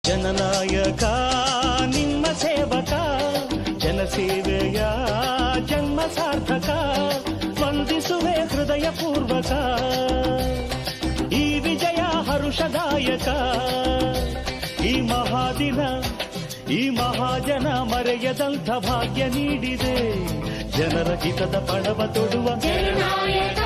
ಜನನಾಯಕ ನಿಮ್ಮ ಸೇವಕ, ಜನಸೇವೆಯ ಜನ್ಮ ಸಾರ್ಥಕ, ವಂದಿಸುವೆ ಹೃದಯ ಪೂರ್ವಕ. ಈ ವಿಜಯ ಹರುಷದಾಯಕ, ಈ ಮಹಾದಿನ ಈ ಮಹಾಜನ ಮರೆಯದಂಥ ಭಾಗ್ಯ ನೀಡಿದೆ. ಜನರ ಹಿತದ ಪಣವ ತೊಡುವ ಜನನಾಯಕ